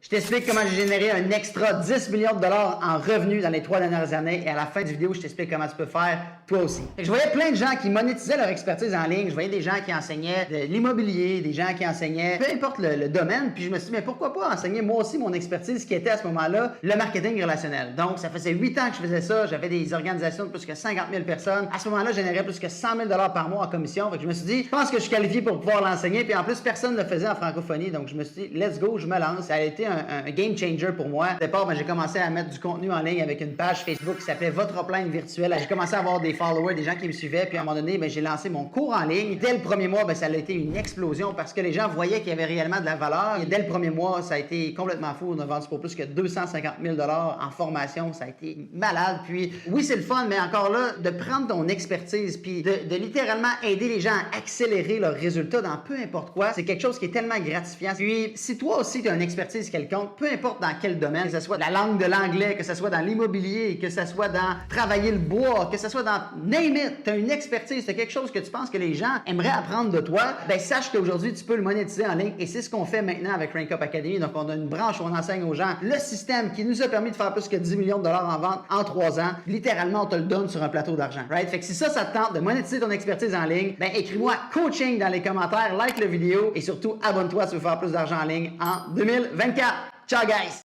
Je t'explique comment j'ai généré un extra 10 millions de dollars en revenus dans les 3 dernières années et à la fin du vidéo, je t'explique comment tu peux faire toi aussi. Je voyais plein de gens qui monétisaient leur expertise en ligne, je voyais des gens qui enseignaient de l'immobilier, des gens qui enseignaient peu importe le domaine, puis je me suis dit, mais pourquoi pas enseigner moi aussi mon expertise qui était à ce moment-là le marketing relationnel. Donc, ça faisait 8 ans que je faisais ça, j'avais des organisations de plus que 50 000 personnes. À ce moment-là, je générais plus que 100 000 dollars par mois en commission. Fait que je me suis dit, je pense que je suis qualifié pour pouvoir l'enseigner, puis en plus, personne ne le faisait en francophonie. Donc, je me suis dit, let's go, je me lance. Ça a été un game changer pour moi. Au départ, j'ai commencé à mettre du contenu en ligne avec une page Facebook qui s'appelait Votre Hotline virtuelle. J'ai commencé à avoir des followers, des gens qui me suivaient, puis à un moment donné, j'ai lancé mon cours en ligne. Dès le premier mois, ça a été une explosion parce que les gens voyaient qu'il y avait réellement de la valeur. Et dès le premier mois, ça a été complètement fou. On a vendu pour plus que 250 000 dollars en formation. Ça a été malade. Puis oui, c'est le fun, mais encore là, de prendre ton expertise puis de littéralement aider les gens à accélérer leurs résultats dans peu importe quoi, c'est quelque chose qui est tellement gratifiant. Puis si toi aussi tu as une expertise quelconque, peu importe dans quel domaine, que ce soit la langue de l'anglais, que ce soit dans l'immobilier, que ce soit dans travailler le bois, que ce soit dans name it, tu as une expertise, c'est quelque chose que tu penses que les gens aimeraient apprendre de toi, sache qu'aujourd'hui tu peux le monétiser en ligne et c'est ce qu'on fait maintenant avec Rank Up Academy. Donc on a une branche où on enseigne aux gens le système qui nous a permis de faire plus que 10 millions de dollars en vente en 3 ans. Littéralement, on te le donne sur un plateau d'argent. Right? Fait que si ça te tente de monétiser ton expertise en ligne, écris-moi coaching dans les commentaires, like la vidéo et surtout abonne-toi si tu veux faire plus d'argent en ligne en 2024. Ciao guys!